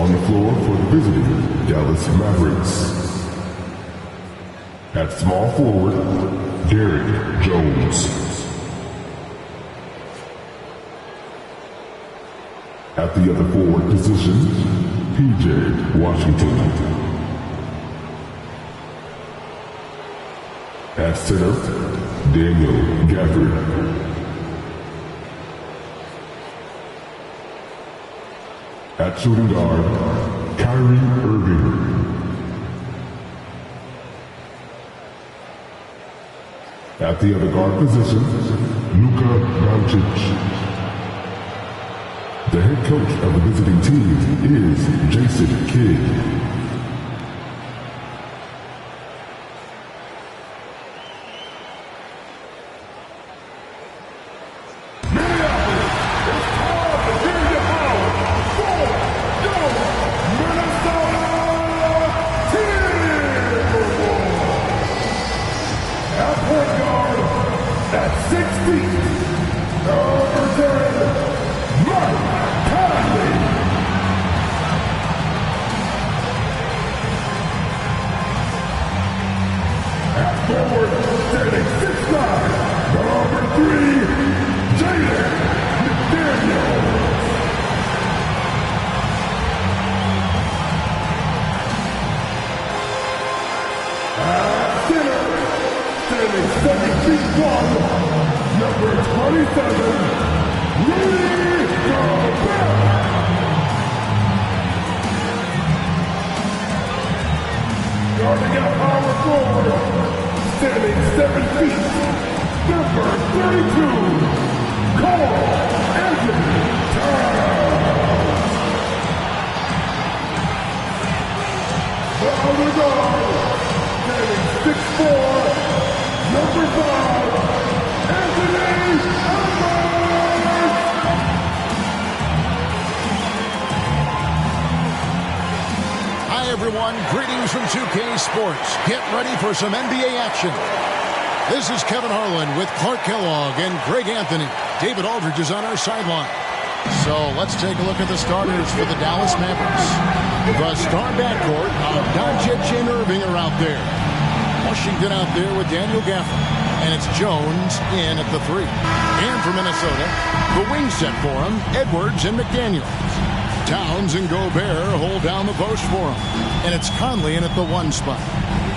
On the floor for the visiting Dallas Mavericks. At small forward, Derrick Jones. At the other forward position, PJ Washington. At center, Daniel Gafford. At shooting guard, Kyrie Irving. At the other guard position, Luka Doncic. The head coach of the visiting team is Jason Kidd. Some NBA action. This is Kevin Harlan with Clark Kellogg and Greg Anthony. David Aldridge is on our sideline. So let's take a look at the starters for the Dallas Mavericks. The star backcourt of Doncic and Irving are out there. Washington out there with Daniel Gafford. And it's Jones in at the 3. And for Minnesota, the wing set for him, Edwards and McDaniels. Towns and Gobert hold down the post for him. And it's Conley in at the 1 spot.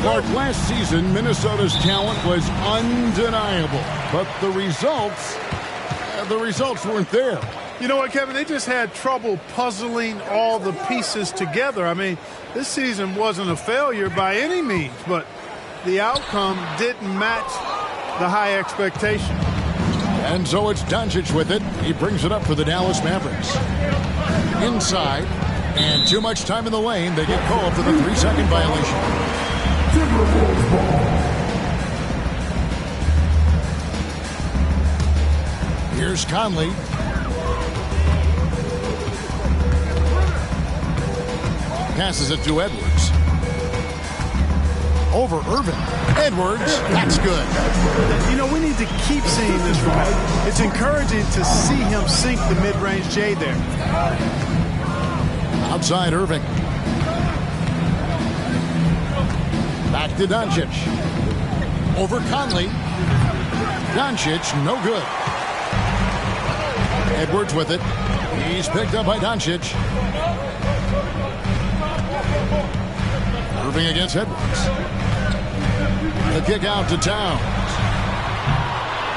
Clark, last season, Minnesota's talent was undeniable, but the results weren't there. You know what, Kevin? They just had trouble puzzling all the pieces together. I mean, this season wasn't a failure by any means, but the outcome didn't match the high expectation. And so it's Doncic with it. He brings it up for the Dallas Mavericks. Inside, and too much time in the lane. They get called for the 3-second violation. Timberwolves ball. Here's Conley. Passes it to Edwards. Over Irving. Edwards, that's good. You know, we need to keep seeing this from him. It's encouraging to see him sink the mid-range J there. Outside Irving. Back to Doncic. Over Conley. Doncic, no good. Edwards with it. He's picked up by Doncic. Irving against Edwards. The kick out to Towns.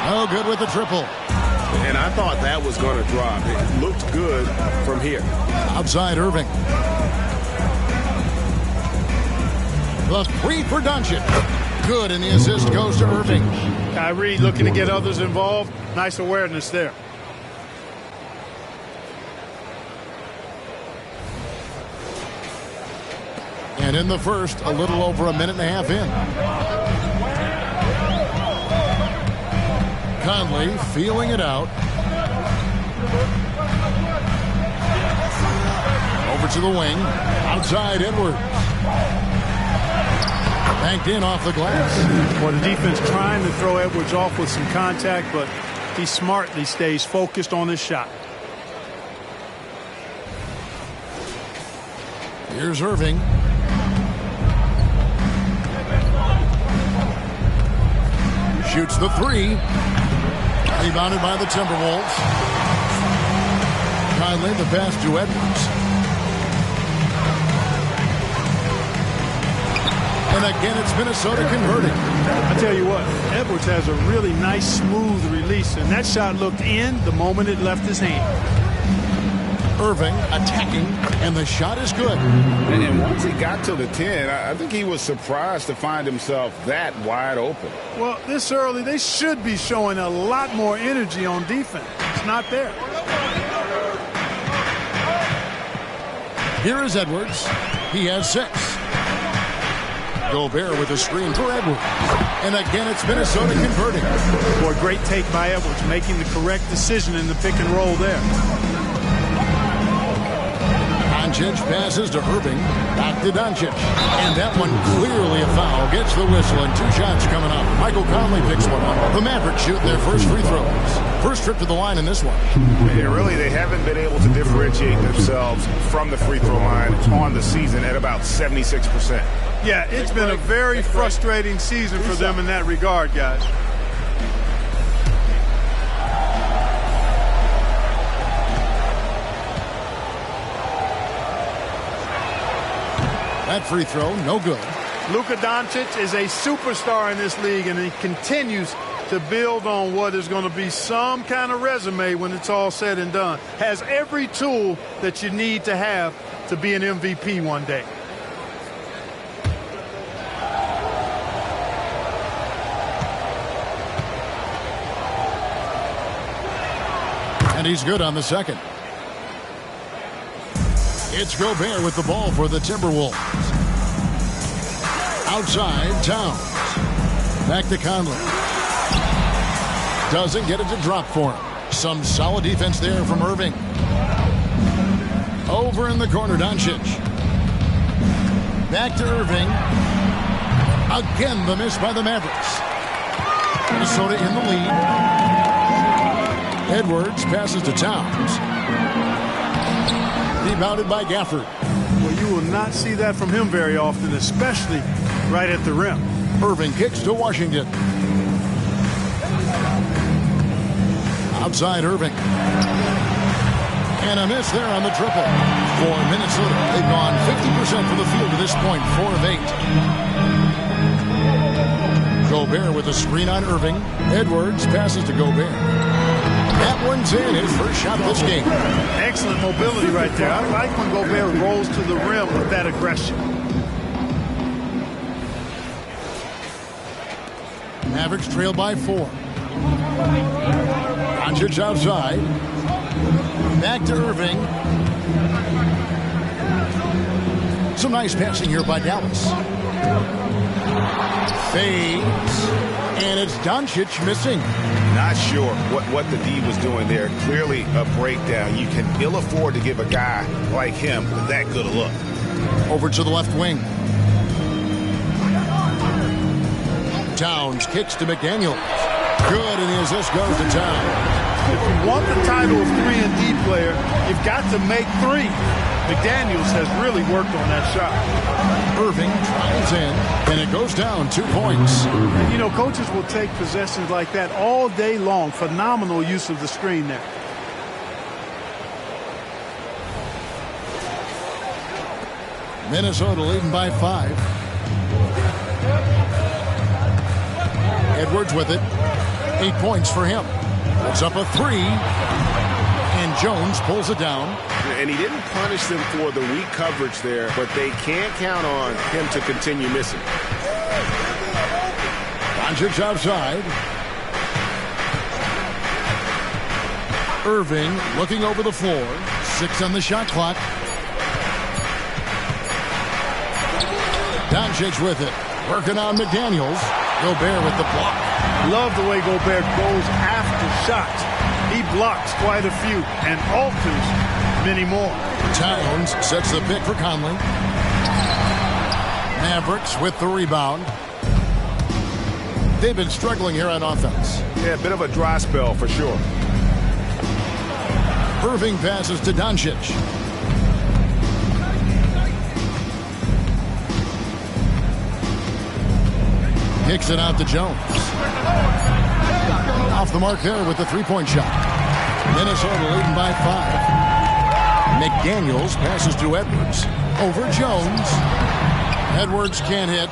No good with the triple. And I thought that was going to drop. It looked good from here. Outside Irving. The 3 for Doncic. Good, and the assist goes to Irving. Kyrie looking to get others involved. Nice awareness there. And in the first, a little over a minute and a half in. Conley feeling it out. Over to the wing. Outside Edwards. Banked in off the glass. Well, the defense trying to throw Edwards off with some contact, but he smartly stays focused on his shot. Here's Irving. Shoots the three. Rebounded by the Timberwolves. Conley the pass to Edwards. And again, it's Minnesota converting. I tell you what, Edwards has a really nice, smooth release, and that shot looked in the moment it left his hand. Irving attacking, and the shot is good. And once he got to the 10, I think he was surprised to find himself that wide open. Well, this early, they should be showing a lot more energy on defense. It's not there. Here is Edwards. He has 6. Gobert with a screen for Edwards. And again, it's Minnesota converting. Boy, great take by Edwards, making the correct decision in the pick and roll there. Doncic passes to Irving. Back to Doncic. And that one clearly a foul. Gets the whistle and 2 shots coming up. Michael Conley picks one up. The Mavericks shoot their first free throws. First trip to the line in this one. They haven't been able to differentiate themselves from the free throw line on the season at about 76%. Yeah, it's been a very frustrating season for them in that regard, guys. That free throw, no good. Luka Doncic is a superstar in this league, and he continues to build on what is going to be some kind of resume when it's all said and done. Has every tool that you need to have to be an MVP one day. And he's good on the second. It's Gobert with the ball for the Timberwolves. Outside, Towns. Back to Conley. Doesn't get it to drop for him. Some solid defense there from Irving. Over in the corner, Doncic. Back to Irving. Again, the miss by the Mavericks. Minnesota in the lead. Edwards passes to Towns. Rebounded by Gafford. Well, you will not see that from him very often, especially right at the rim. Irving kicks to Washington. Outside Irving. And a miss there on the triple. For Minnesota, they've gone 50% from the field to this point, 4 of 8. Gobert with a screen on Irving. Edwards passes to Gobert. That one's in, his first shot of this game. Excellent mobility right there. I like when Gobert rolls to the rim with that aggression. Mavericks trail by 4. Doncic outside. Back to Irving. Some nice passing here by Dallas. Fades. And it's Doncic missing. Not sure what the D was doing there. Clearly a breakdown. You can ill afford to give a guy like him that good a look. Over to the left wing. Towns kicks to McDaniels. Good, and the assist goes to Towns. If you want the title of 3-and-D player, you've got to make 3. McDaniels has really worked on that shot. Irving drives in, and it goes down 2 points. And, you know, coaches will take possessions like that all day long. Phenomenal use of the screen there. Minnesota leading by 5. Edwards with it. 8 points for him. It's up a 3. And Jones pulls it down. And he didn't punish them for the weak coverage there, but they can't count on him to continue missing. Doncic outside. Irving looking over the floor. 6 on the shot clock. Doncic with it. Working on McDaniels. Gobert with the block. Love the way Gobert goes after shots. He blocks quite a few and alters many more. Towns sets the pick for Conley. Mavericks with the rebound. They've been struggling here on offense. Yeah, a bit of a dry spell for sure. Irving passes to Doncic. Kicks it out to Jones. Off the mark there with the three-point shot. Minnesota leading by 5. McDaniels passes to Edwards. Over Jones. Edwards can't hit.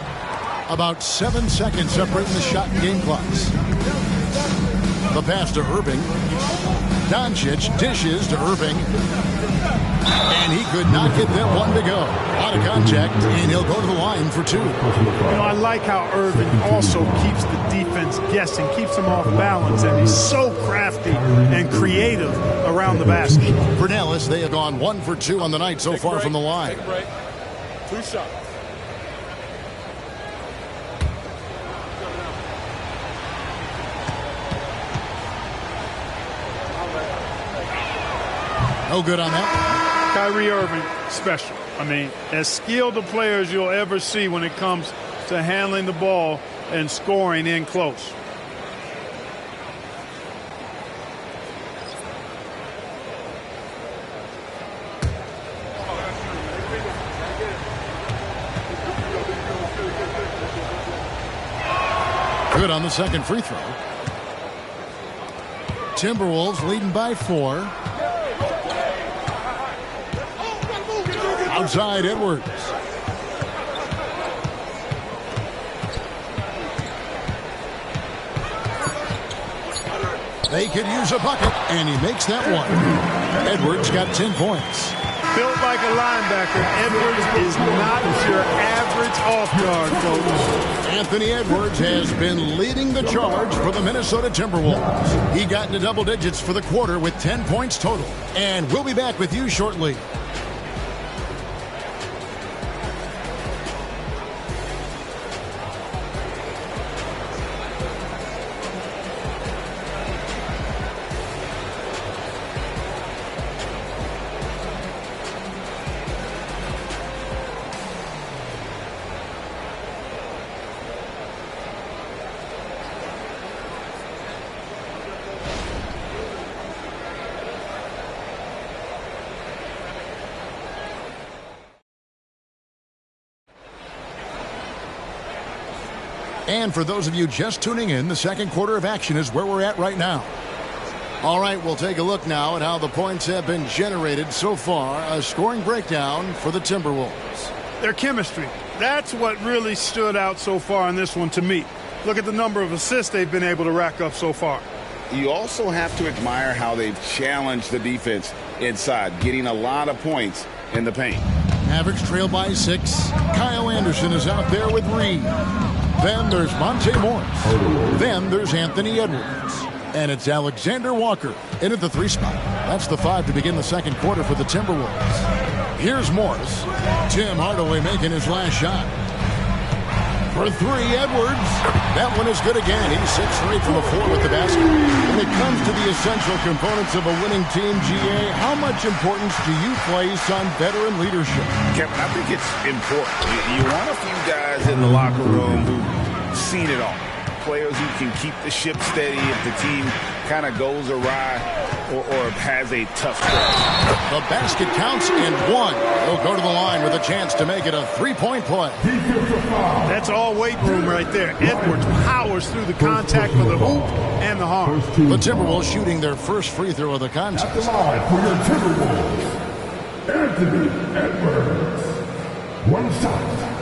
About 7 seconds separating the shot and game clocks. The pass to Irving. Doncic dishes to Irving. And he could not get that one to go. Out of contact, and he'll go to the line for 2. I like how Irving also keeps the defense guessing, keeps them off balance, and he's so crafty and creative around the basket. For Dallas, they have gone 1 for 2 on the night so far from the line. 2 shots. No good on that. Kyrie Irving, special. I mean, as skilled a player as you'll ever see when it comes to handling the ball and scoring in close. Good on the second free throw. Timberwolves leading by 4. Outside Edwards. They could use a bucket, and he makes that one. Edwards got 10 points. Built like a linebacker, Edwards is not your average off-guard, folks. Anthony Edwards has been leading the charge for the Minnesota Timberwolves. He got into double digits for the quarter with 10 points total. And we'll be back with you shortly. And for those of you just tuning in, the second quarter of action is where we're at right now. All right, we'll take a look now at how the points have been generated so far. A scoring breakdown for the Timberwolves. Their chemistry. That's what really stood out so far in this one to me. Look at the number of assists they've been able to rack up so far. You also have to admire how they've challenged the defense inside, getting a lot of points in the paint. Mavericks trail by 6. Kyle Anderson is out there with Reed. Then there's Monte Morris. Then there's Anthony Edwards. And it's Alexander Walker in at the 3 spot. That's the 5 to begin the second quarter for the Timberwolves. Here's Morris. Tim Hardaway making his last shot. For 3, Edwards. That one is good again. He's 6 straight from the floor with the basket. When it comes to the essential components of a winning team, GA, how much importance do you place on veteran leadership? Kevin, I think it's important. You want a few guys in the locker room who've seen it all. Players who can keep the ship steady if the team kind of goes awry or has a tough stretch. The basket counts and 1. He'll go to the line with a chance to make it a 3-point play. That's all weight room right there. Edwards powers through the contact for the hoop and the harm. The Timberwolves shooting their first free throw of the contest. At the line for your Timberwolves, Anthony Edwards. 1 shot.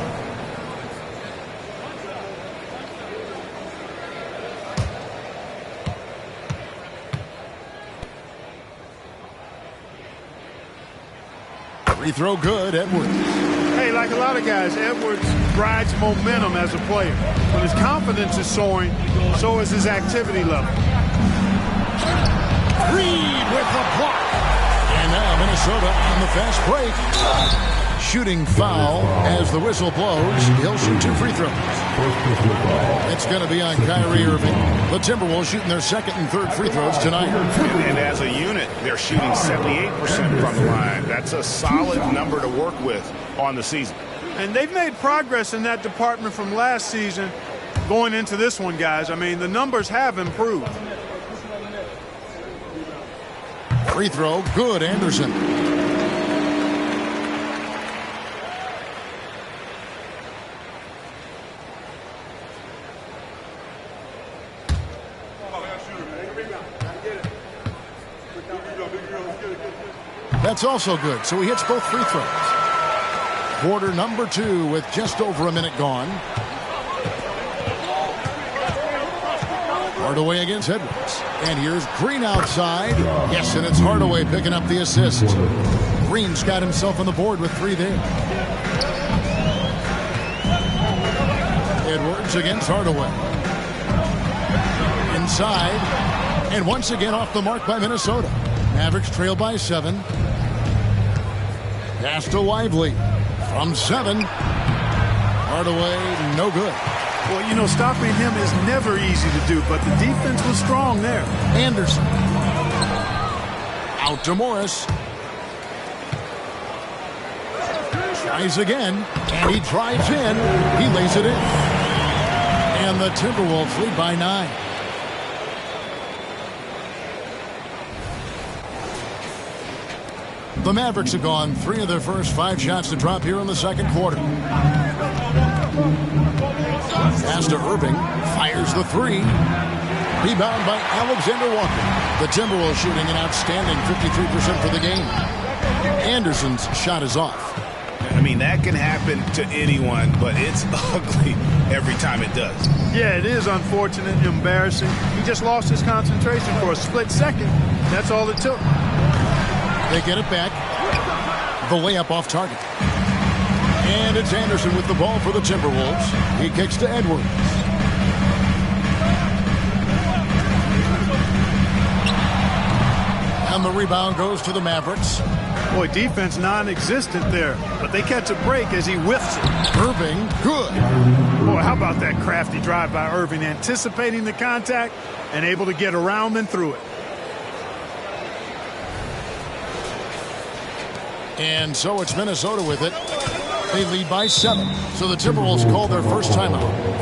Free throw good, Edwards. Hey, like a lot of guys, Edwards rides momentum as a player. When his confidence is soaring, so is his activity level. Reed with the block. And now Minnesota on the fast break. Shooting foul as the whistle blows. He'll shoot 2 free throws. It's going to be on Kyrie Irving. The Timberwolves shooting their second and third free throws tonight. And as a unit, they're shooting 78% from the line. That's a solid number to work with on the season. And they've made progress in that department from last season going into this one, guys. I mean, the numbers have improved. Free throw, good, Anderson. That's also good, so he hits both free throws. Quarter number 2 with just over a minute gone. Hardaway against Edwards. And here's Green outside. Yes, and it's Hardaway picking up the assist. Green's got himself on the board with 3 there. Edwards against Hardaway. Inside. And once again off the mark by Minnesota. Mavericks trail by 7. Pass to Lively. From 7. Hardaway, no good. Well, you know, stopping him is never easy to do, but the defense was strong there. Anderson. Out to Morris. Tries again, and he drives in. He lays it in. And the Timberwolves lead by 9. The Mavericks have gone 3 of their first 5 shots to drop here in the second quarter. Pass to Irving. Fires the 3. Rebound by Alexander Walker. The Timberwolves shooting an outstanding 53% for the game. Anderson's shot is off. I mean, that can happen to anyone, but it's ugly every time it does. Yeah, it is unfortunate and embarrassing. He just lost his concentration for a split second. That's all it took. They get it back. The layup off target. And it's Anderson with the ball for the Timberwolves. He kicks to Edwards. And the rebound goes to the Mavericks. Boy, defense non-existent there, but they catch a break as he whiffs it. Irving, good. Boy, how about that crafty drive by Irving, anticipating the contact and able to get around and through it. And so it's Minnesota with it. They lead by 7. So the Timberwolves call their first timeout.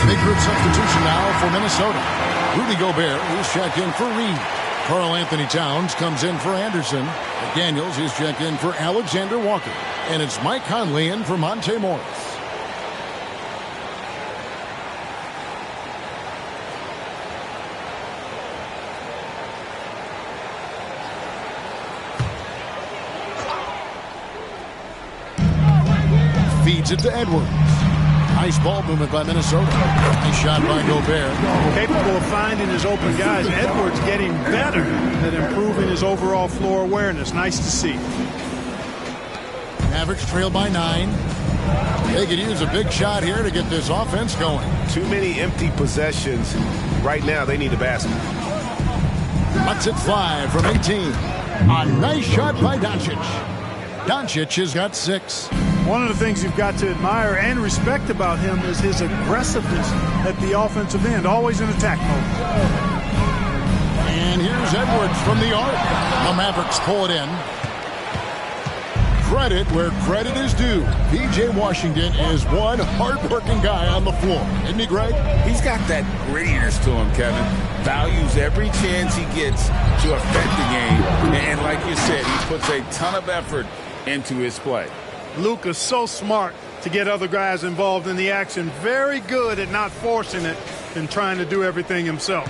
Big group substitution now for Minnesota. Rudy Gobert, who's checked in for Reed. Karl Anthony Towns comes in for Anderson. McDaniels is checked in for Alexander Walker. And it's Mike Conley in for Monte Morris. Feeds it to Edwards. Nice ball movement by Minnesota. Nice shot by Gobert. Capable of finding his open guys. Edwards getting better at improving his overall floor awareness. Nice to see. Mavericks trail by 9. They could use a big shot here to get this offense going. Too many empty possessions. Right now, they need a basket. Let's hit 5 from 18. A nice shot by Doncic. Doncic has got 6. One of the things you've got to admire and respect about him is his aggressiveness at the offensive end, always in attack mode. And here's Edwards from the arc. The Mavericks pull it in. Credit where credit is due. P.J. Washington is one hard-working guy on the floor. Isn't he, Greg? He's got that grittiness to him, Kevin. Values every chance he gets to affect the game. And like you said, he puts a ton of effort into his play. Luka's so smart to get other guys involved in the action. Very good at not forcing it and trying to do everything himself.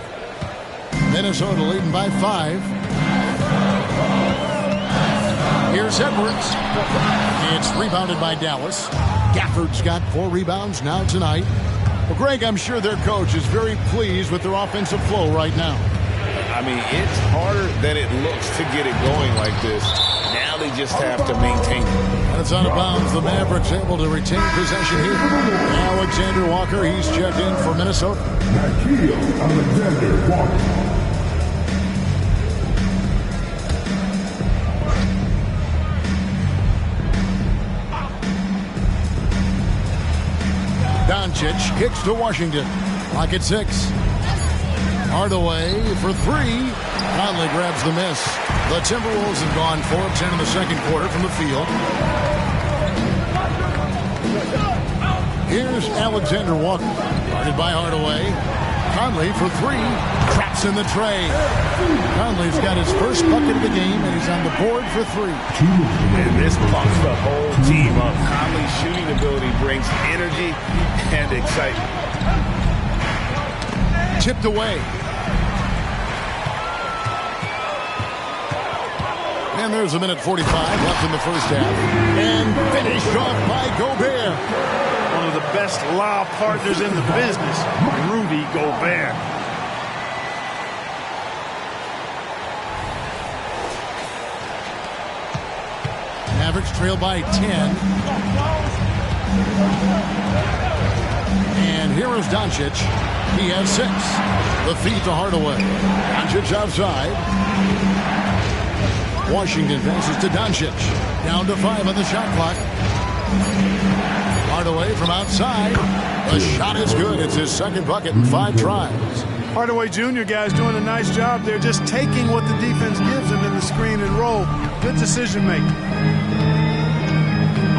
Minnesota leading by 5. Here's Edwards. It's rebounded by Dallas. Gafford's got 4 rebounds now tonight. Well, Greg, I'm sure their coach is very pleased with their offensive flow right now. I mean, it's harder than it looks to get it going like this. Now they just have to maintain it. And it's out of bounds. The Mavericks able to retain possession here. Alexander Walker, he's checked in for Minnesota. Alexander Walker. Doncic kicks to Washington. Clock at 6. Hardaway for 3. Conley grabs the miss. The Timberwolves have gone 4 of 10 in the second quarter from the field. Here's Alexander Walker. Guarded by Hardaway. Conley for 3. Traps in the tray. Conley's got his first bucket of the game, and he's on the board for 3. And this pumps the whole team up. Conley's shooting ability brings energy and excitement. Tipped away. And there's a minute 45 left in the first half. And finished off by Gobert. One of the best lob partners in the business, Rudy Gobert. Mavericks trail by 10. And here is Doncic. He has 6. The feed to Hardaway. Doncic outside. Washington passes to Doncic. Down to 5 on the shot clock. Hardaway from outside. The shot is good. It's his second bucket in 5 tries. Hardaway Jr. guys doing a nice job there, just taking what the defense gives him in the screen and roll. Good decision making.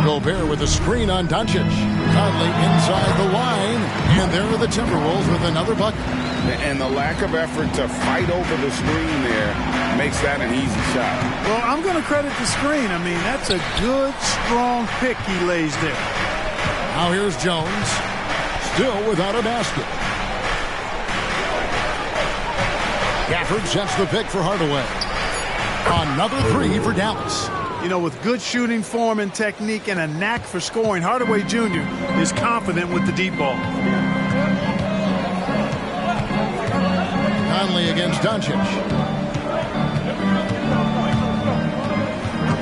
Gobert with a screen on Doncic. Conley inside the line. And there are the Timberwolves with another bucket. And the lack of effort to fight over the screen there makes that an easy shot. Well, I'm going to credit the screen. I mean, that's a good, strong pick he lays there. Now here's Jones. Still without a basket. Gafford sets the pick for Hardaway. Another 3 for Dallas. You know, with good shooting form and technique and a knack for scoring, Hardaway Jr. is confident with the deep ball. Conley against Doncic.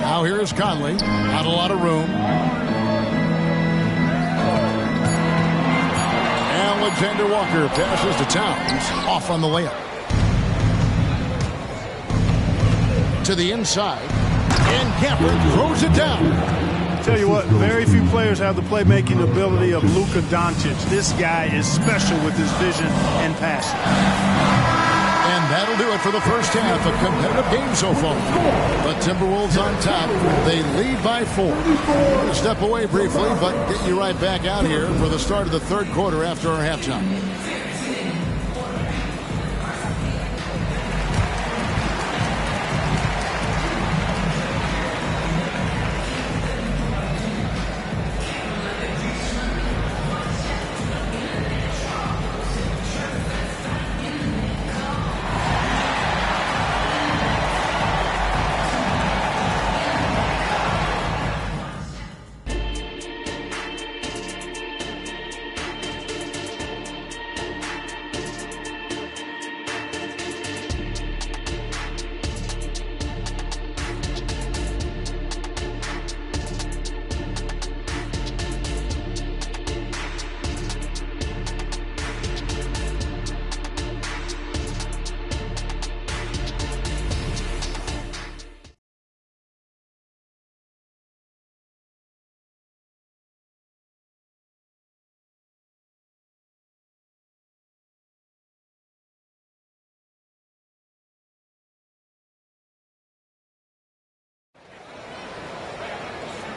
Now here's Conley. Not a lot of room. Alexander Walker passes to Towns. Off on the layup. To the inside. And Gafford throws it down. Tell you what, very few players have the playmaking ability of Luka Doncic. This guy is special with his vision and passing. And that'll do it for the first half. A competitive game so far. The Timberwolves on top. They lead by 4. We're going to step away briefly, but get you right back out here for the start of the third quarter after our halftime.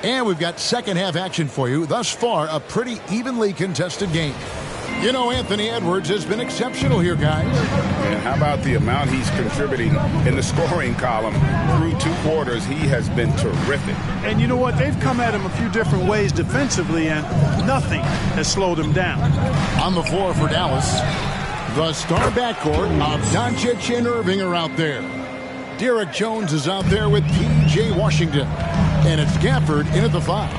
And we've got second half action for you. Thus far, a pretty evenly contested game. You know, Anthony Edwards has been exceptional here, guys. And how about the amount he's contributing in the scoring column through 2 quarters? He has been terrific. And you know what? They've come at him a few different ways defensively, and nothing has slowed him down. On the floor for Dallas, the star backcourt of Doncic and Irving are out there. Derek Jones is out there with P.J. Washington. And it's Gafford in at the 5.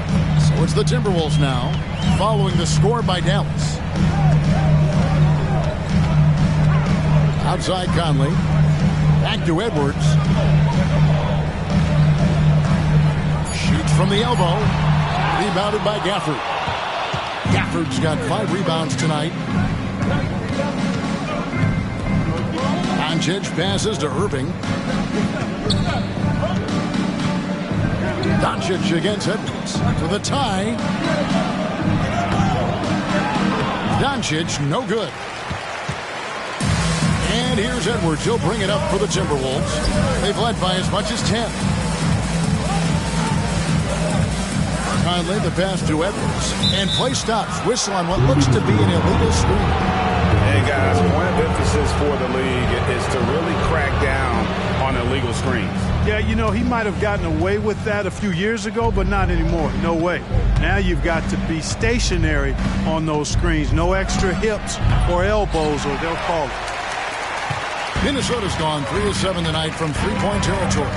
So it's the Timberwolves now, following the score by Dallas. Outside Conley. Back to Edwards. Shoots from the elbow. Rebounded by Gafford. Gafford's got 5 rebounds tonight. Doncic passes to Irving. Doncic against Edwards for the tie. Doncic, no good. And here's Edwards. He'll bring it up for the Timberwolves. They've led by as much as 10. Conley, the pass to Edwards. And play stops. Whistle on what looks to be an illegal screen. Hey, guys, point of emphasis for the league is to really crack down on illegal screens. Yeah, you know, he might have gotten away with that a few years ago, but not anymore. No way. Now you've got to be stationary on those screens. No extra hips or elbows, or they'll call it. Minnesota's gone 3 of 7 tonight from 3-point territory.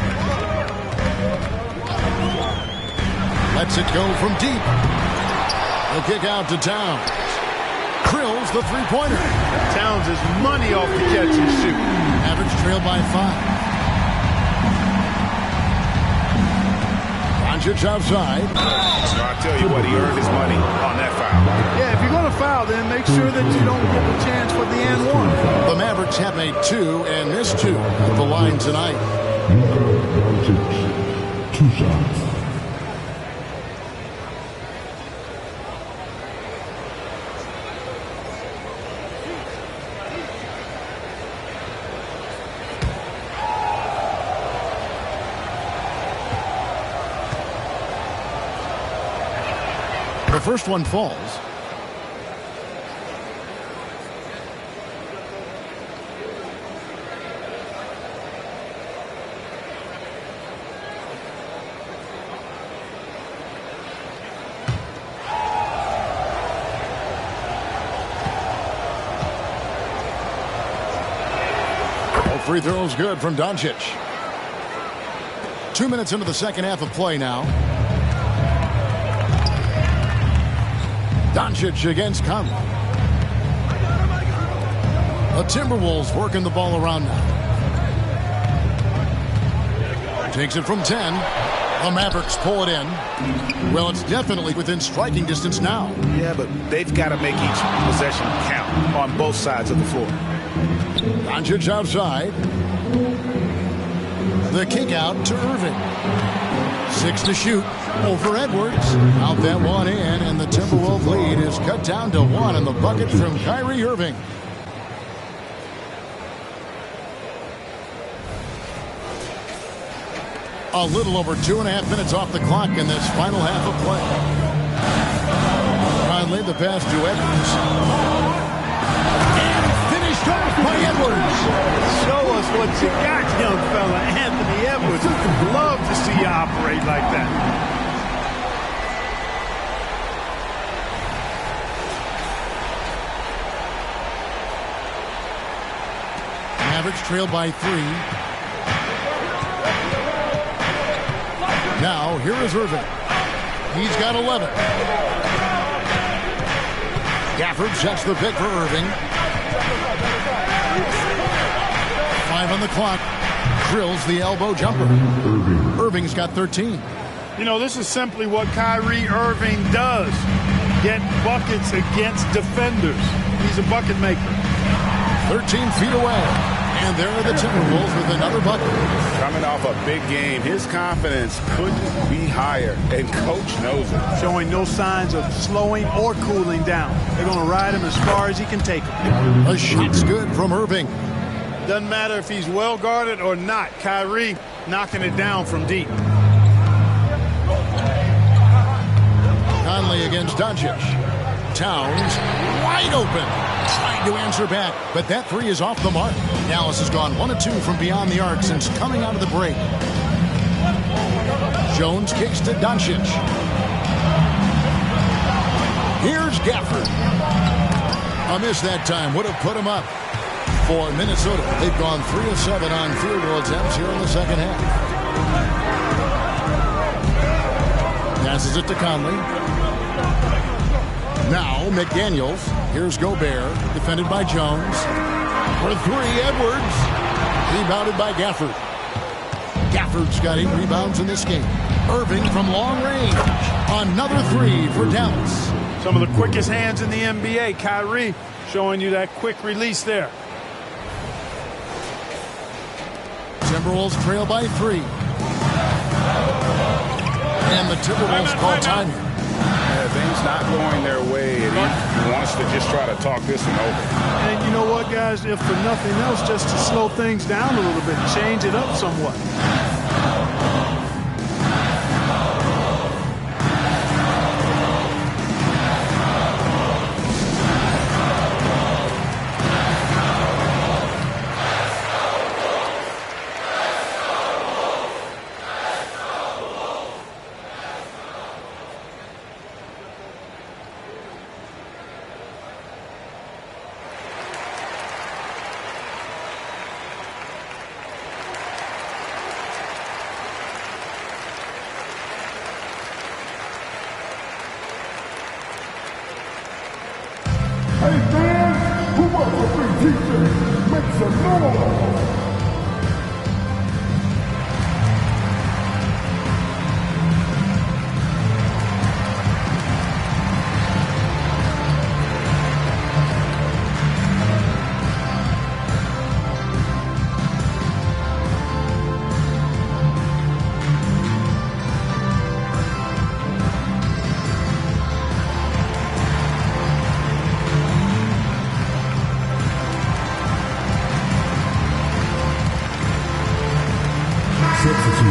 Lets it go from deep. He'll kick out to Towns. Krills the 3-pointer. Towns is money off the catch and shoot. Mavericks trail by 5. Doncic outside. So I tell you what, he earned his money on that foul. Yeah, if you're going to foul, then make sure that you don't give a chance for the and 1. The Mavericks have made 2 and missed 2 at the line tonight. Luka Doncic, 2 shots. The first one falls. All free throws good from Doncic. 2 minutes into the second half of play now. Doncic against Conley. The Timberwolves working the ball around now. Takes it from 10. The Mavericks pull it in. Well, it's definitely within striking distance now. Yeah, but they've got to make each possession count on both sides of the floor. Doncic outside. The kick out to Irving. 6 to shoot over Edwards. Out that one in, and the Timberwolves lead is cut down to 1 in the bucket from Kyrie Irving. A little over 2.5 minutes off the clock in this final half of play. Conley, the pass to Edwards. And finished off by Edwards. Show us what you got, young fella. Anthony Edwards. Love to see you operate like that. Mavericks trail by 3. Now, here is Irving. He's got 11. Gafford sets the pick for Irving. 5 on the clock. Drills the elbow jumper. Irving's got 13. You know, this is simply what Kyrie Irving does. Get buckets against defenders. He's a bucket maker. 13 feet away. And there are the Timberwolves with another bucket. Coming off a big game, his confidence couldn't be higher, and Coach knows it. Showing no signs of slowing or cooling down. They're going to ride him as far as he can take him. A shot's good from Irving. Doesn't matter if he's well guarded or not. Kyrie knocking it down from deep. Conley against Doncic. Towns wide open. Trying to answer back, but that three is off the mark. Dallas has gone 1 of 2 from beyond the arc since coming out of the break. Jones kicks to Doncic. Here's Gafford. A miss that time would have put him up. For Minnesota, they've gone 3 of 7 on field goal attempts here in the second half. Passes it to Conley. Now McDaniels. Here's Gobert, defended by Jones. For 3, Edwards. Rebounded by Gafford. Gafford's got 8 rebounds in this game. Irving from long range. Another 3 for Dallas. Some of the quickest hands in the NBA. Kyrie showing you that quick release there. Timberwolves trail by 3. And the Timberwolves call time. Things not going their way, and he wants to just try to talk this one over. And you know what, guys? If for nothing else, just to slow things down a little bit, change it up somewhat. Hey fans, who wants a free t-shirt? Make some noise!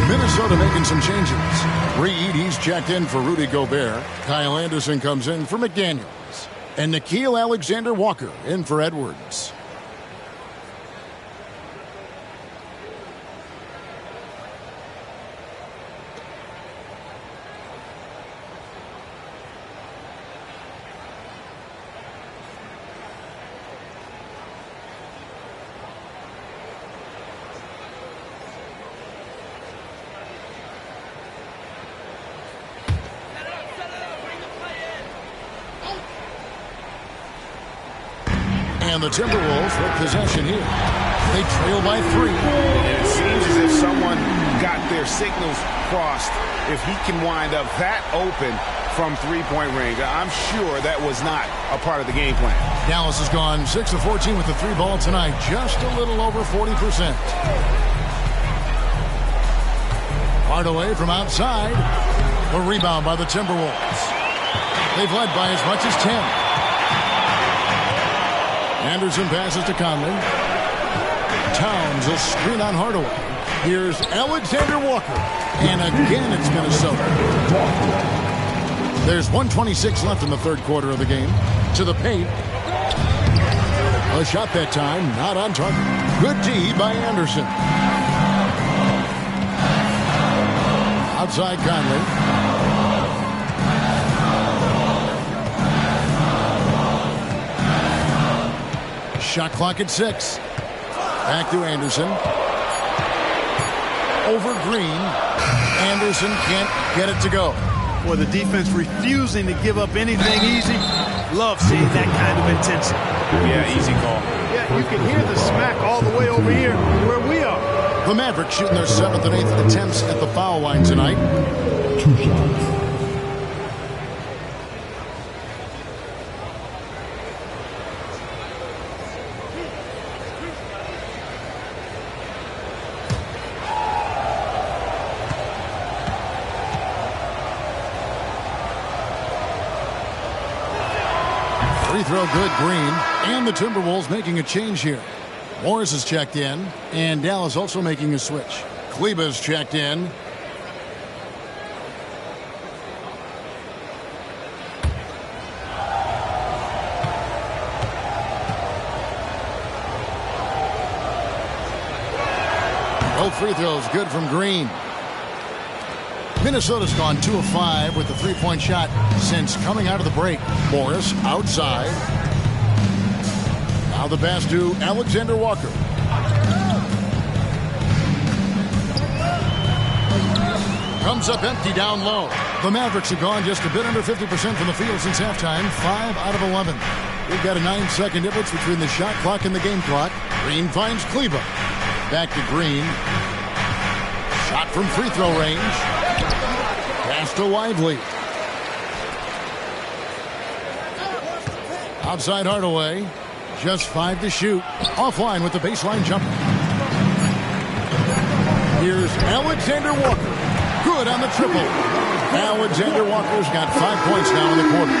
Minnesota making some changes. Reed, he's checked in for Rudy Gobert. Kyle Anderson comes in for McDaniels. And Nickeil Alexander-Walker in for Edwards. And the Timberwolves with possession here. They trail by 3. And it seems as if someone got their signals crossed. If he can wind up that open from three-point range, I'm sure that was not a part of the game plan. Dallas has gone 6 of 14 with the 3 ball tonight. Just a little over 40%. Hardaway from outside. A rebound by the Timberwolves. They've led by as much as 10. Anderson passes to Conley. Towns will screen on Hardaway. Here's Alexander-Walker. And again, it's Minnesota. There's 1:26 left in the third quarter of the game. To the paint. A shot that time, not on target. Good D by Anderson. Outside Conley. Shot clock at 6. Back to Anderson. Over Green. Anderson can't get it to go. Boy, the defense refusing to give up anything easy. Love seeing that kind of intensity. Yeah, easy call. Yeah, you can hear the smack all the way over here where we are. The Mavericks shooting their 7th and 8th attempts at the foul line tonight. 2 shots. Free throw good, Green. And the Timberwolves making a change here. Morris is checked in, and Dallas also making a switch. Kleba's checked in. Both free throws good from Green. Minnesota's gone 2 of 5 with the three-point shot since coming out of the break. Morris outside. Now the pass to Alexander Walker. Comes up empty down low. The Mavericks have gone just a bit under 50% from the field since halftime. 5 out of 11. We've got a 9-second difference between the shot clock and the game clock. Green finds Kleba. Back to Green. Shot from free throw range. Pass to Lively. Outside Hardaway. Just 5 to shoot. Offline with the baseline jumper. Here's Alexander Walker. Good on the triple. Alexander Walker's got 5 points now in the quarter.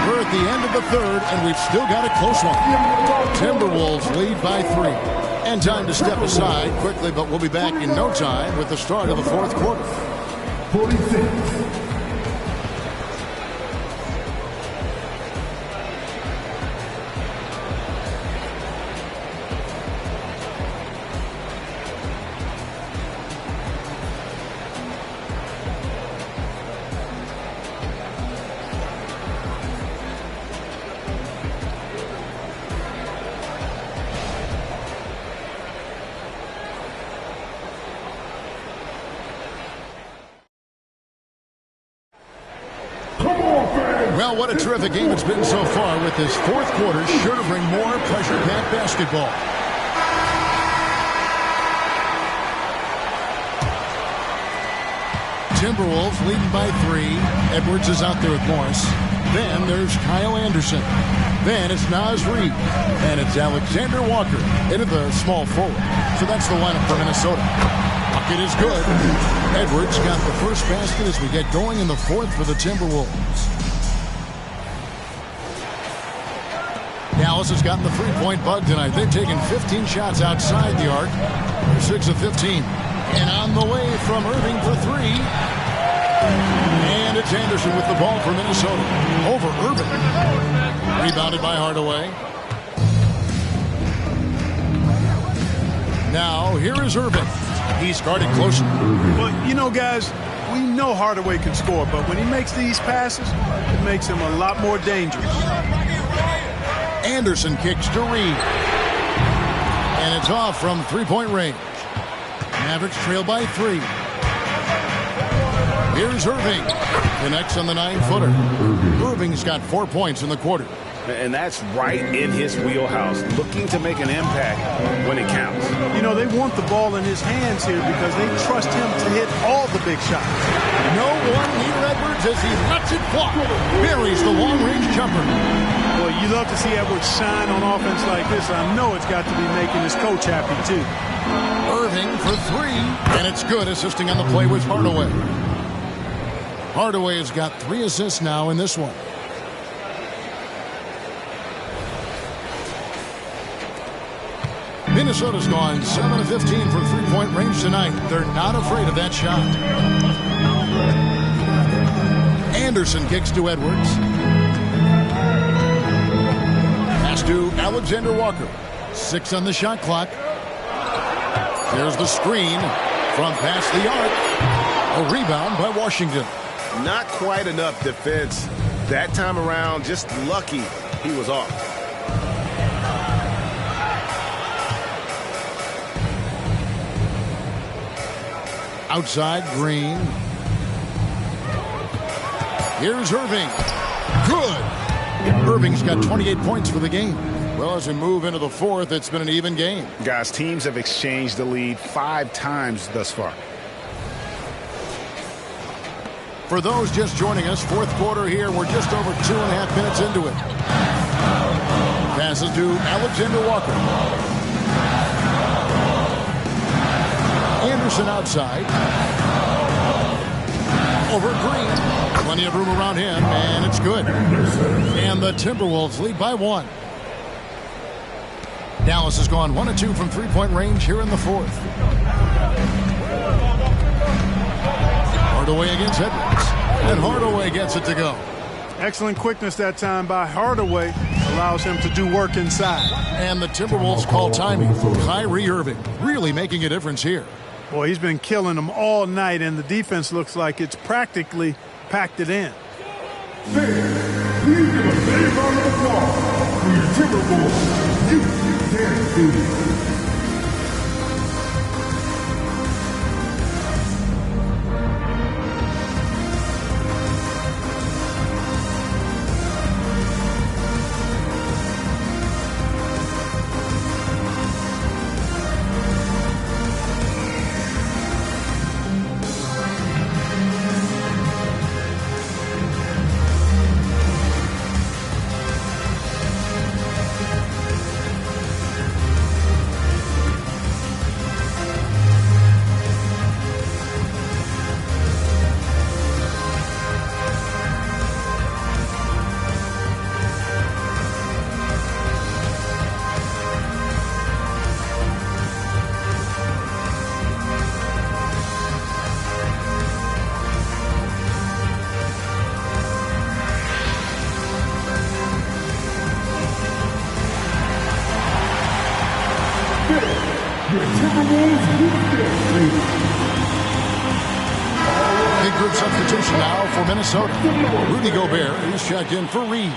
We're at the end of the third, and we've still got a close one. Timberwolves lead by 3. And time to step aside quickly, but we'll be back in no time with the start of the fourth quarter. 46. Well, what a terrific game it's been so far, with this fourth quarter sure to bring more pressure-packed basketball. Timberwolves leading by 3. Edwards is out there with Morris. Then there's Kyle Anderson. Then it's Naz Reid. And it's Alexander Walker into the small forward. So that's the lineup for Minnesota. Bucket is good. Edwards got the first basket as we get going in the fourth for the Timberwolves. Dallas has gotten the three-point bug tonight. They've taken 15 shots outside the arc. They're 6 of 15. And on the way from Irving for 3. And it's Anderson with the ball for Minnesota. Over Irving. Rebounded by Hardaway. Now, here is Irving. He's guarded closer. Well, you know, guys, we know Hardaway can score, but when he makes these passes, it makes him a lot more dangerous. Anderson kicks to Reed. And it's off from three-point range. Mavericks trail by 3. Here's Irving. Connects on the 9-footer. Irving's got 4 points in the quarter. And that's right in his wheelhouse, looking to make an impact when it counts. You know, they want the ball in his hands here because they trust him to hit all the big shots. No one near Edwards as he lets it fly. Buries the long-range jumper. Well, you love to see Edwards shine on offense like this. I know it's got to be making his coach happy, too. Irving for 3. And it's good, assisting on the play with Hardaway. Hardaway has got 3 assists now in this one. Minnesota's gone 7 of 15 from three-point range tonight. They're not afraid of that shot. Anderson kicks to Edwards. Pass to Alexander Walker. 6 on the shot clock. There's the screen from past the arc. A rebound by Washington. Not quite enough defense that time around. Just lucky he was off. Outside, Green. Here's Irving. Good. Irving's got 28 points for the game. Well, as we move into the fourth, it's been an even game. Guys, teams have exchanged the lead 5 times thus far. For those just joining us, fourth quarter here. We're just over 2.5 minutes into it. Passes to Alexander Walker. Anderson outside. Over Green. Plenty of room around him, and it's good. And the Timberwolves lead by 1. Dallas has gone 1 of 2 from three-point range here in the fourth. Hardaway against Edwards. And Hardaway gets it to go. Excellent quickness that time by Hardaway. Allows him to do work inside. And the Timberwolves call timing. Kyrie Irving really making a difference here. Boy, he's been killing them all night, and the defense looks like it's practically packed it in. Please give a big round of applause for your Timberwolves. You can't do it. Big group substitution now for Minnesota. Rudy Gobert is checked in for Reed.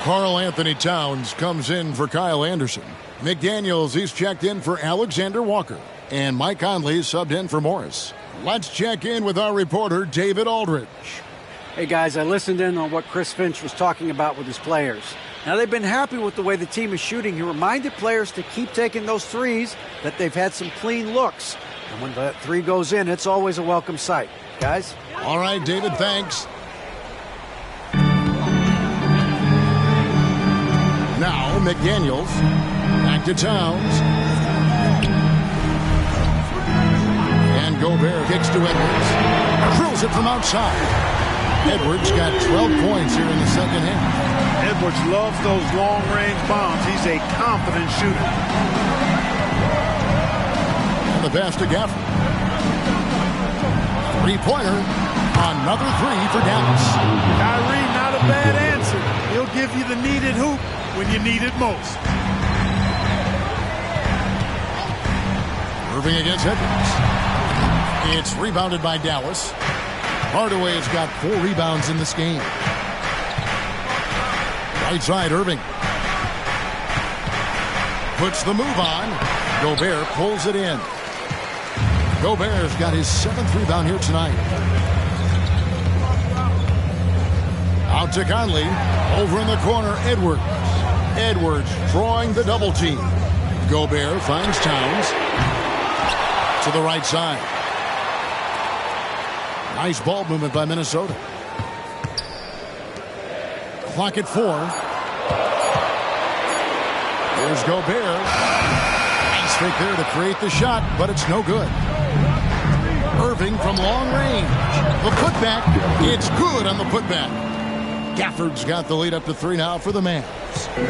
Karl Anthony Towns comes in for Kyle Anderson. McDaniels is checked in for Alexander Walker. And Mike Conley is subbed in for Morris. Let's check in with our reporter, David Aldridge. Hey, guys, I listened in on what Chris Finch was talking about with his players. Now, they've been happy with the way the team is shooting. He reminded players to keep taking those threes, that they've had some clean looks. And when that three goes in, it's always a welcome sight. Guys? All right, David, thanks. Now, McDaniels. Back to Towns. And Gobert kicks to Edwards. Drills it from outside. Edwards got 12 points here in the second half. Edwards loves those long-range bombs. He's a confident shooter. And the pass to Gafford. Three-pointer. Another three for Dallas. Kyrie, not a bad answer. He'll give you the needed hoop when you need it most. Irving against Edwards. It's rebounded by Dallas. Hardaway has got 4 rebounds in this game. Right side, Irving. Puts the move on. Gobert pulls it in. Gobert's got his 7th rebound here tonight. Out to Conley. Over in the corner, Edwards. Edwards drawing the double team. Gobert finds Towns. To the right side. Nice ball movement by Minnesota. Clock at 4. Here's Gobert. Nice fake there to create the shot, but it's no good. Irving from long range. The putback. It's good on the putback. Gafford's got the lead up to 3 now for the Mavs.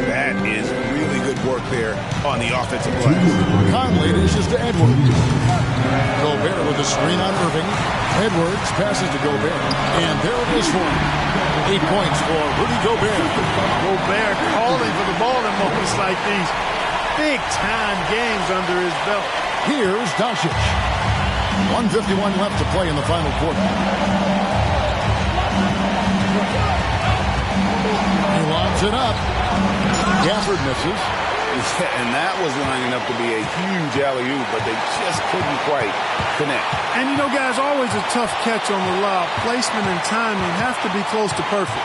That is really good work there on the offensive play. Conley dishes to Edwards. Gobert with a screen on Irving. Edwards passes to Gobert. And there it is for him. 8 points for Rudy Gobert. Gobert calling for the ball in moments like these. Big-time games under his belt. Here's Doncic. 1:51 left to play in the final quarter. He lobs it up. Gafford misses. And that was lining up to be a huge alley-oop, but they just couldn't quite connect. And, you know, guys, always a tough catch on the lob. Placement and timing have to be close to perfect.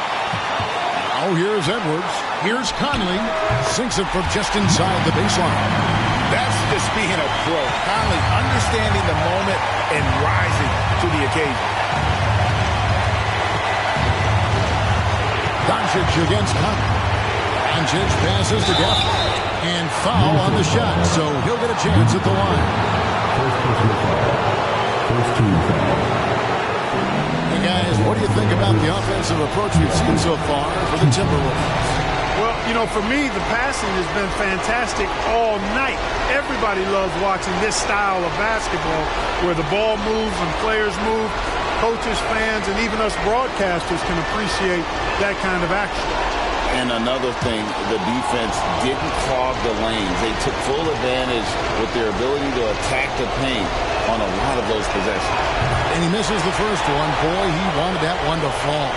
Now here's Edwards. Here's Conley. Sinks it from just inside the baseline. That's just being a pro. Conley understanding the moment and rising to the occasion. Doncic against Conley. Doncic passes to Gafford. And foul on the shot, so he'll get a chance at the line. Hey guys, what do you think about the offensive approach we've seen so far for the Timberwolves? Well, you know, for me, the passing has been fantastic all night. Everybody loves watching this style of basketball where the ball moves and players move. Coaches, fans, and even us broadcasters can appreciate that kind of action. And another thing, the defense didn't clog the lanes. They took full advantage with their ability to attack the paint. on a lot of those possessions. And he misses the first one. Boy, he wanted that one to fall.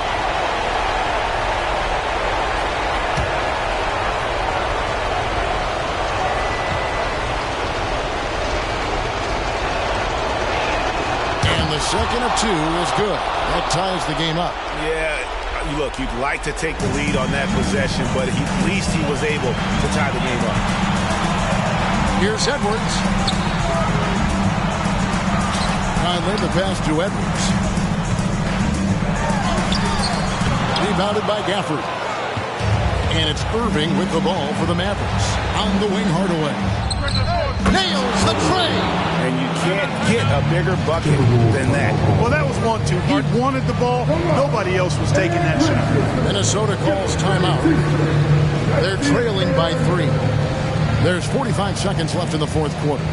And the second of two is good. That ties the game up. Yeah, look, you'd like to take the lead on that possession, but at least he was able to tie the game up. Here's Edwards. Conley, the pass to Edwards. Rebounded by Gafford. And it's Irving with the ball for the Mavericks. On the wing, Hardaway. Nails the tray. And you can't get a bigger bucket than that. Well, that was 1-2. He wanted the ball. Nobody else was taking that shot. Minnesota calls timeout. They're trailing by 3. There's 45 seconds left in the fourth quarter.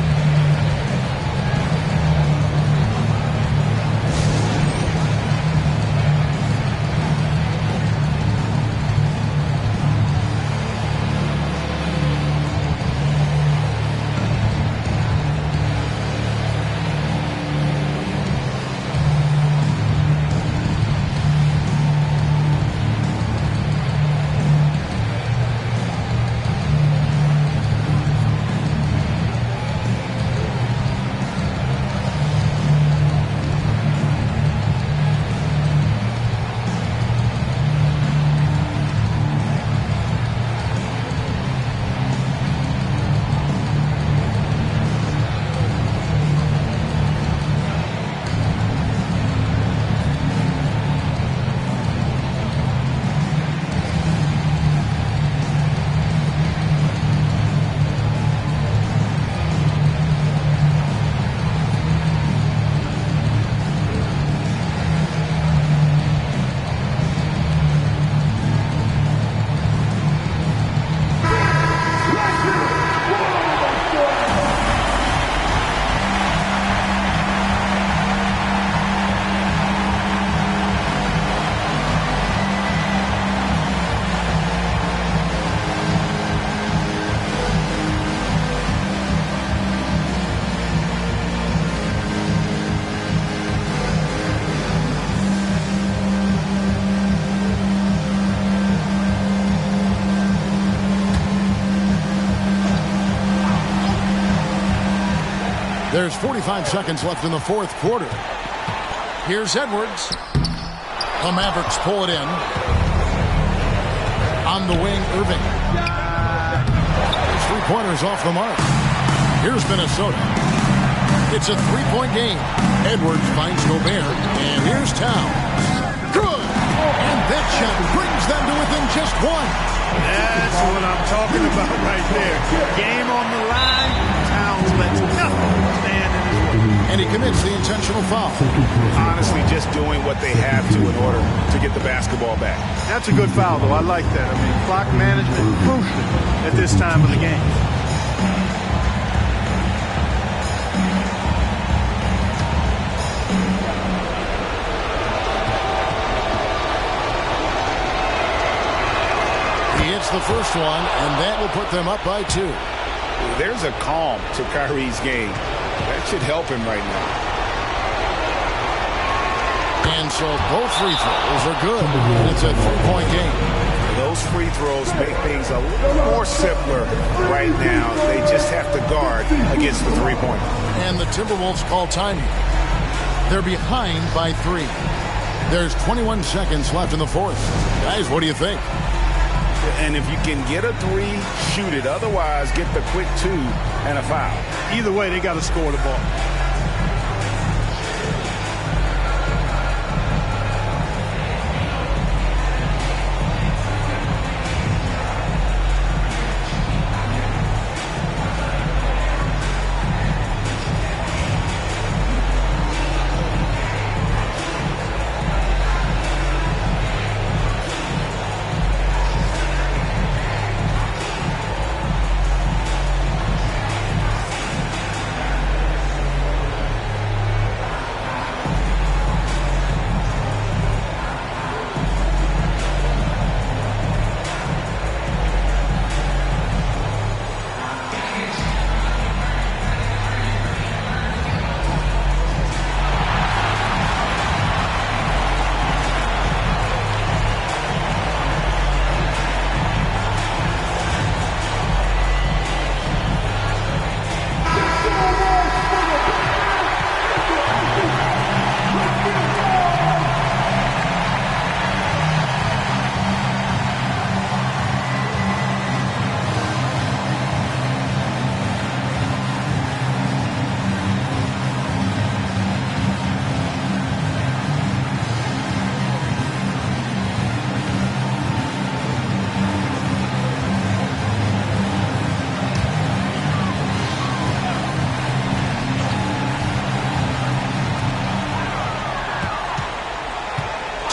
There's 45 seconds left in the fourth quarter. Here's Edwards. The Mavericks pull it in. On the wing, Irving. His three-pointers off the mark. Here's Minnesota. It's a three-point game. Edwards finds Gobert. And here's Towns. Good! And that shot brings them to within just one. That's what I'm talking about right there. Game on the line. Towns lets nothing stand in his way. And he commits the intentional foul. Honestly, just doing what they have to in order to get the basketball back. That's a good foul, though. I like that. I mean, clock management crucial at this time of the game. He hits the first one, and that will put them up by 2. There's a calm to Kyrie's game. That should help him right now. And so both free throws are good. And it's a three-point game. Those free throws make things a little more simpler right now. They just have to guard against the three-pointer. And the Timberwolves call timing. They're behind by 3. There's 21 seconds left in the fourth. Guys, what do you think? And if you can get a 3, shoot it. Otherwise, get the quick 2 and a foul. Either way, they got to score the ball.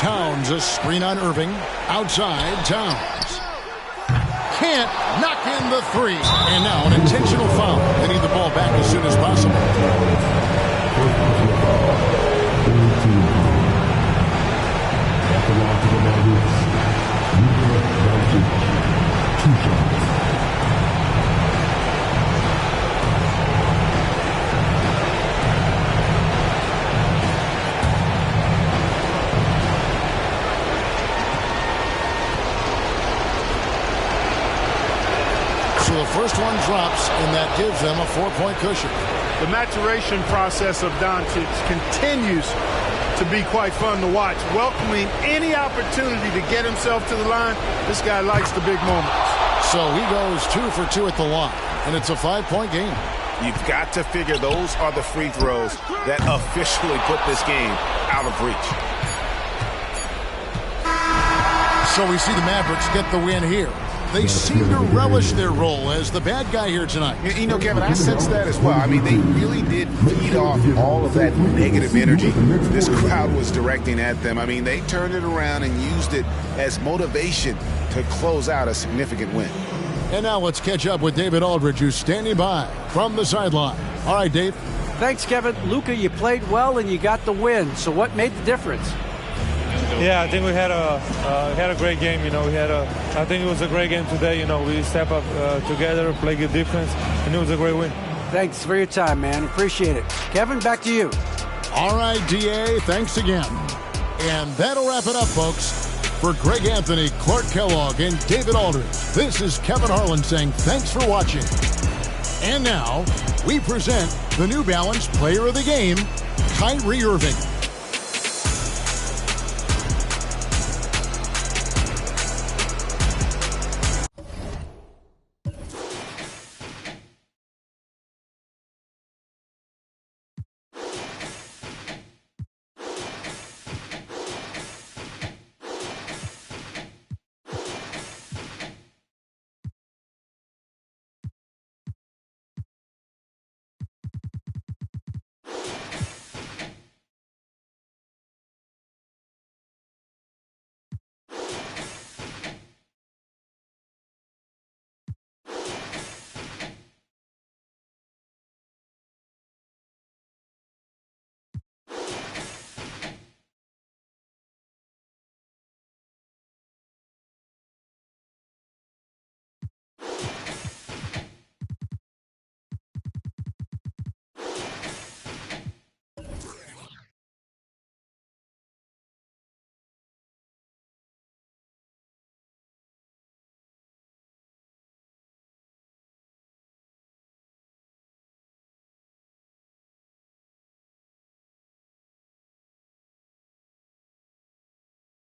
Towns, a screen on Irving. Outside, Towns. Can't knock in the three. And now an intentional foul. They need the ball back as soon as possible. That belongs to the Mavericks. Luka Doncic, 2 shots. So the first one drops, and that gives them a 4-point cushion. The maturation process of Doncic continues to be quite fun to watch. Welcoming any opportunity to get himself to the line. This guy likes the big moments. So he goes 2 for 2 at the line, and it's a 5-point game. You've got to figure those are the free throws that officially put this game out of reach. So we see the Mavericks get the win here. They seem to relish their role as the bad guy here tonight. You know, Kevin, I sense that as well. I mean, they really did feed off all of that negative energy this crowd was directing at them. I mean, they turned it around and used it as motivation to close out a significant win. And now let's catch up with David Aldridge, who's standing by from the sideline. All right, Dave. Thanks, Kevin. Luka, you played well and you got the win. So what made the difference? Yeah, I think we had a great game. You know, I think it was a great game today. You know, we step up together, play good defense, and it was a great win. Thanks for your time, man. Appreciate it. Kevin, back to you. All right, DA, thanks again. And that'll wrap it up, folks. For Greg Anthony, Clark Kellogg, and David Aldridge, this is Kevin Harlan saying thanks for watching. And now, we present the New Balance Player of the Game, Kyrie Irving.